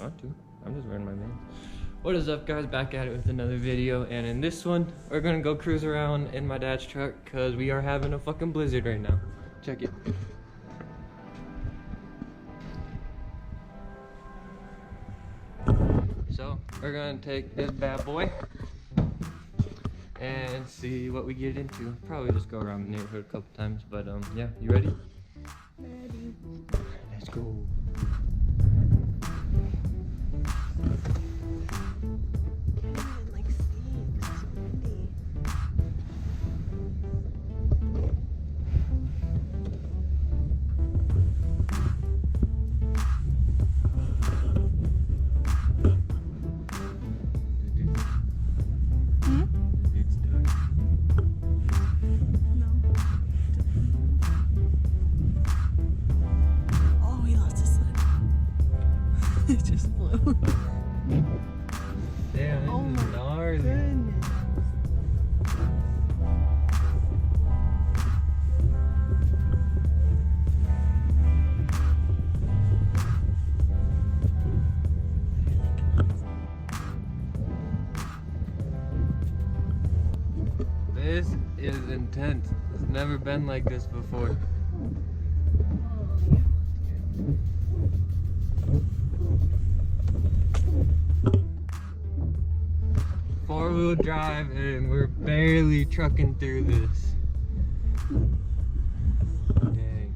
want to. I'm just wearing my Vans. What is up, guys? Back at it with another video, and in this one, we're gonna go cruise around in my dad's truck because we are having a fucking blizzard right now. Check it. So we're gonna take this bad boy and see what we get into. Probably just go around the neighborhood a couple times, but yeah, you ready? Ready. Let's go. It just flew. Damn, this is gnarly. Goodness. This is intense. It's never been like this before. Four-wheel drive, and we're barely trucking through this. Dang.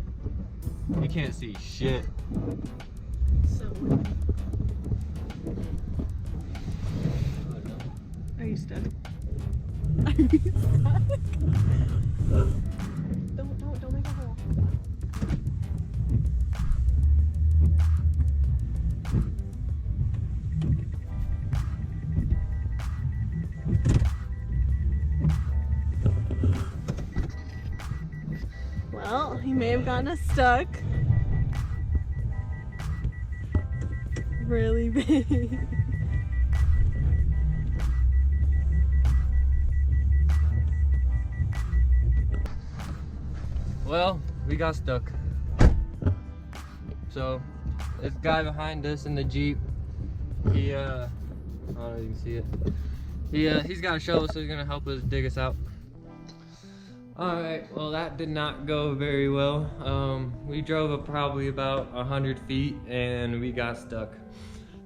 You can't see shit. So are you stuck? Are you stuck? Don't make a hole. Well, he may have gotten us stuck. Really big. Well, we got stuck. So, this guy behind us in the Jeep, he, I don't know if you can see it. He's got a shovel, so he's gonna help us dig us out. Alright, well that did not go very well. We drove probably about 100 feet and we got stuck.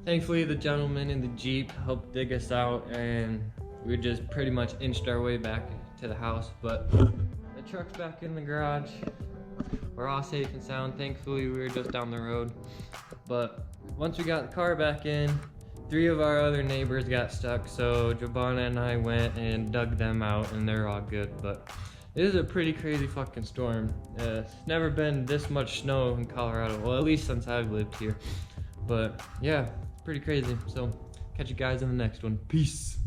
Thankfully the gentleman in the Jeep helped dig us out and we just pretty much inched our way back to the house. But the truck's back in the garage. We're all safe and sound. Thankfully we were just down the road. But once we got the car back in, 3 of our other neighbors got stuck, so Giovanna and I went and dug them out and they're all good. But it is a pretty crazy fucking storm. It's never been this much snow in Colorado, well at least since I've lived here. But yeah, pretty crazy. So catch you guys in the next one. Peace.